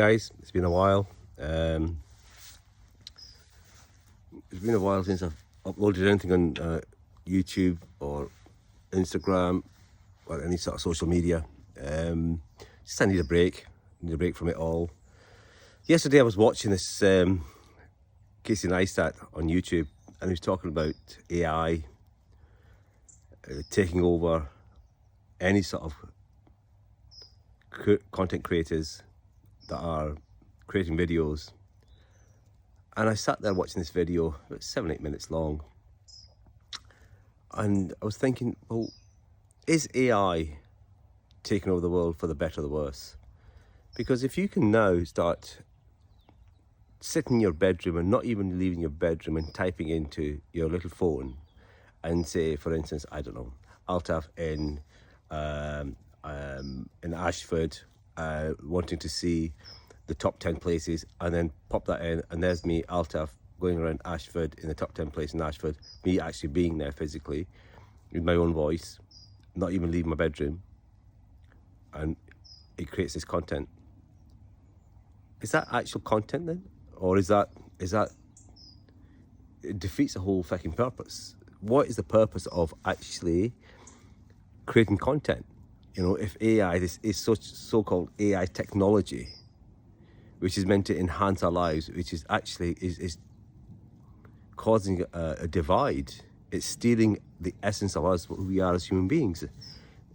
Guys, it's been a while. It's been a while since I've uploaded anything on YouTube or Instagram or any sort of social media. Just I need a break. Need a break from it all. Yesterday I was watching this Casey Neistat on YouTube, and he was talking about AI taking over any sort of content creators that are creating videos. And I sat there watching this video, about 7-8 minutes long, and I was thinking, well, is AI taking over the world for the better or the worse? Because if you can now start sitting in your bedroom and not even leaving your bedroom and typing into your little phone and say, for instance, I don't know, Altaf in Ashford, wanting to see the top 10 places, and then pop that in, and there's me, Altaf, going around Ashford in the top 10 places in Ashford, me actually being there physically with my own voice, not even leaving my bedroom, and it creates this content. Is that actual content then? Or is that it defeats the whole fucking purpose? What is the purpose of actually creating content? You know, if AI, this is such so-called AI technology, which is meant to enhance our lives, which is actually is causing a divide. It's stealing the essence of us, who we are as human beings.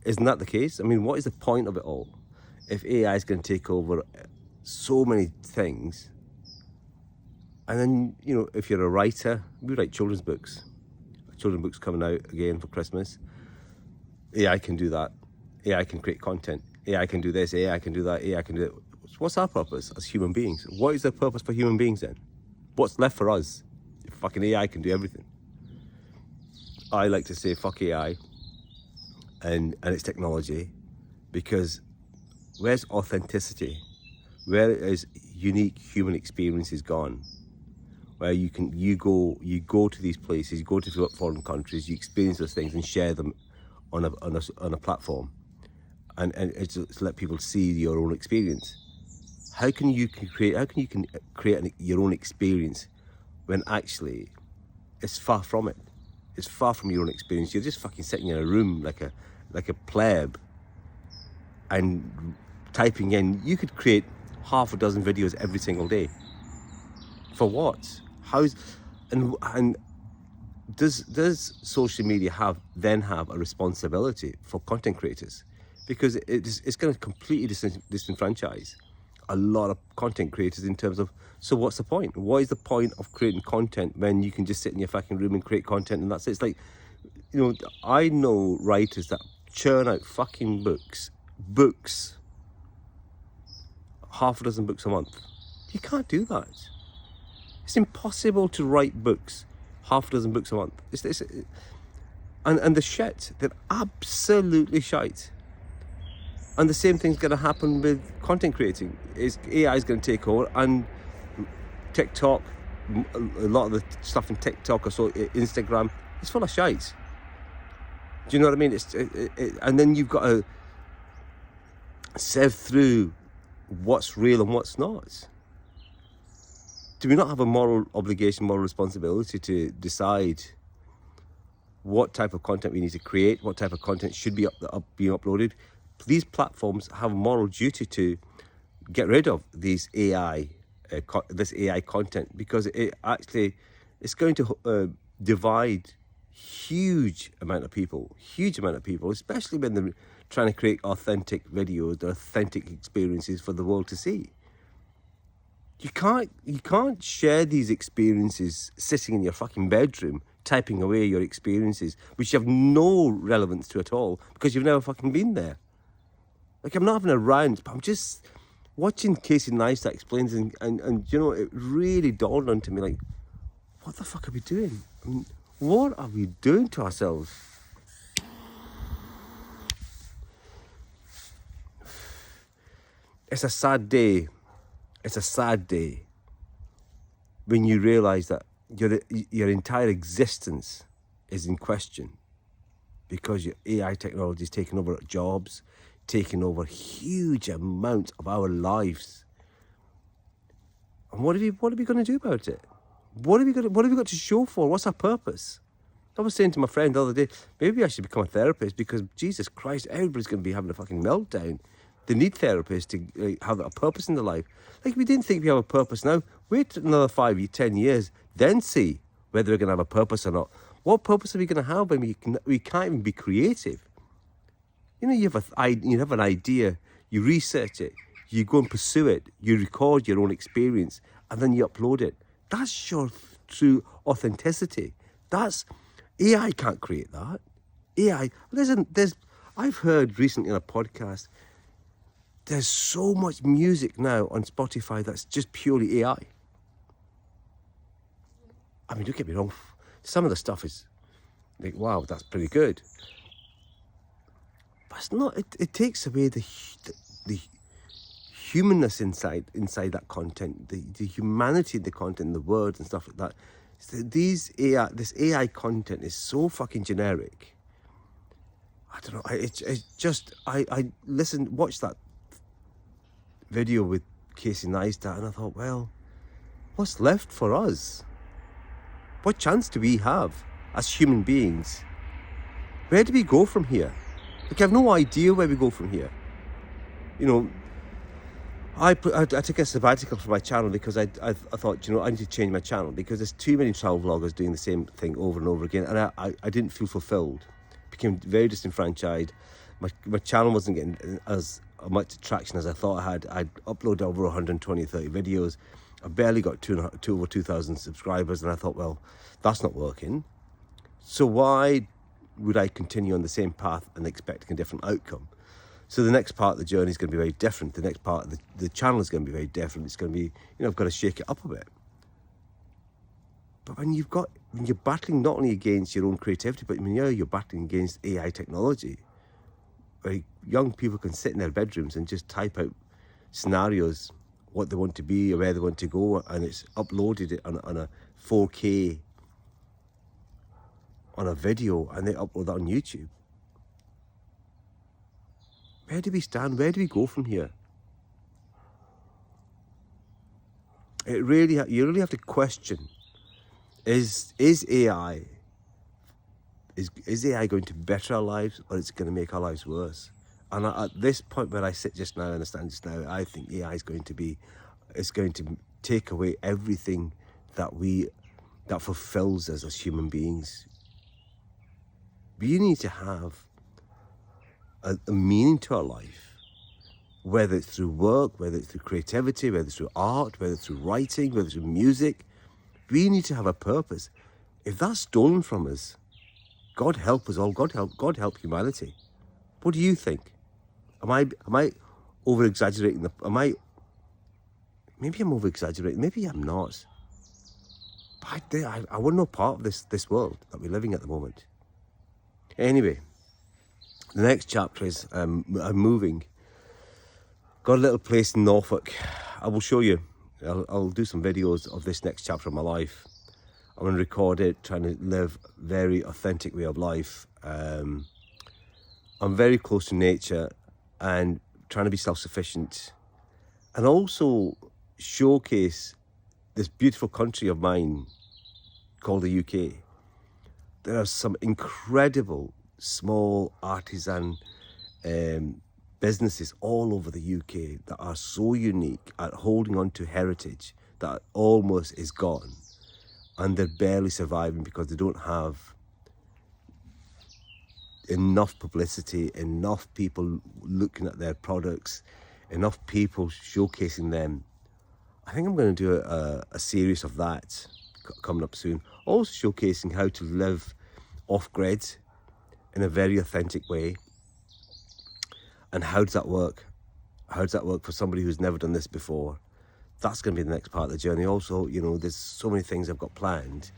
Isn't that the case? I mean, what is the point of it all? If AI is going to take over so many things, and then, you know, if you're a writer, we write children's books. Children's books coming out again for Christmas. AI can do that. AI can create content. AI can do this. AI can do that. AI can do that. What's our purpose as human beings? What is the purpose for human beings then? What's left for us if fucking AI can do everything? I like to say fuck AI and its technology, because where's authenticity? Where is unique human experiences gone? Where you go to these places, you go to foreign countries, you experience those things and share them on a platform, and it's let people see your own experience. How can you create your own experience when actually it's far from it? It's far from your own experience. You're just fucking sitting in a room like a pleb and typing in. You could create half a dozen videos every single day. For what? And does social media have a responsibility for content creators? Because it's going to completely disenfranchise a lot of content creators in terms of, so what's the point? What is the point of creating content when you can just sit in your fucking room and create content and that's it? It's like, you know, I know writers that churn out fucking books, half a dozen books a month. You can't do that. It's impossible to write books, half a dozen books a month. And the shit, they're absolutely shite. And the same thing's going to happen with content creating. AI is going to take over, and TikTok, a lot of the stuff in TikTok or so, Instagram, it's full of shite. Do you know what I mean? And then you've got to sift through what's real and what's not. Do we not have a moral obligation, moral responsibility to decide what type of content we need to create, what type of content should be being uploaded? These platforms have a moral duty to get rid of these this AI content, because it's going to divide huge amount of people, especially when they're trying to create authentic videos, authentic experiences for the world to see. You can't share these experiences sitting in your fucking bedroom, typing away your experiences, which you have no relevance to at all, because you've never fucking been there. Like, I'm not having a rant, but I'm just watching Casey Neistat explains, and you know, it really dawned onto me, like, what the fuck are we doing? I mean, what are we doing to ourselves? It's a sad day. It's a sad day when you realise that your entire existence is in question, because your AI technology is taking over jobs, taking over huge amounts of our lives. And what are we going to do about it? What have we got to show for? What's our purpose? I was saying to my friend the other day, maybe I should become a therapist, because Jesus Christ, everybody's going to be having a fucking meltdown. They need therapists to have a purpose in their life. Like, we didn't think we have a purpose now. Wait another 5 years, 10 years, then see whether we're going to have a purpose or not. What purpose are we going to have when we can't even be creative? You know, you have an idea, you research it, you go and pursue it, you record your own experience, and then you upload it. That's your true authenticity. AI can't create that. I've heard recently on a podcast, there's so much music now on Spotify that's just purely AI. I mean, don't get me wrong, some of the stuff is like, wow, that's pretty good. But it's not, it takes away the humanness inside that content, the humanity of the content, the words and stuff like that. So this AI content is so fucking generic. I don't know. I watched that video with Casey Neistat, and I thought, well, what's left for us? What chance do we have as human beings? Where do we go from here? Like, I have no idea where we go from here. You know, I took a sabbatical from my channel because I thought, I need to change my channel, because there's too many travel vloggers doing the same thing over and over again, and I didn't feel fulfilled. Became very disenfranchised. My channel wasn't getting as much traction as I thought I had. I'd uploaded over 120, 30 videos. I barely got over 2,000 subscribers, and I thought, well, that's not working. So why would I continue on the same path and expecting a different outcome? So the next part of the journey is going to be very different. The next part of the channel is going to be very different. It's going to be, I've got to shake it up a bit. But when you're battling not only against your own creativity, but you're battling against AI technology, where young people can sit in their bedrooms and just type out scenarios, what they want to be or where they want to go, and it's uploaded on a 4K on a video, and they upload that on YouTube. Where do we stand? Where do we go from here? You really have to question: Is AI going to better our lives, or is it going to make our lives worse? And at this point where I sit just now and I stand just now, I think AI is going to take away everything that fulfills us as human beings. We need to have a meaning to our life, whether it's through work, whether it's through creativity, whether it's through art, whether it's through writing, whether it's through music. We need to have a purpose. If that's stolen from us, God help us all. God help humanity. What do you think? Am I over exaggerating? Maybe I'm over exaggerating. Maybe I'm not. But I want no part of this world that we're living at the moment. Anyway, the next chapter is I'm moving. Got a little place in Norfolk. I will show you. I'll do some videos of this next chapter of my life. I'm going to record it, trying to live a very authentic way of life. I'm very close to nature and trying to be self-sufficient, and also showcase this beautiful country of mine called the UK. There are some incredible small artisan businesses all over the UK that are so unique at holding on to heritage that almost is gone, and they're barely surviving because they don't have enough publicity, enough people looking at their products, enough people showcasing them. I think I'm going to do a series of that coming up soon, also showcasing how to live off-grid in a very authentic way. And how does that work? How does that work for somebody who's never done this before? That's going to be the next part of the journey. Also, there's so many things I've got planned.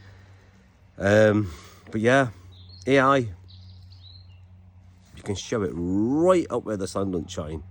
But yeah, AI. You can shove it right up where the sun don't shine.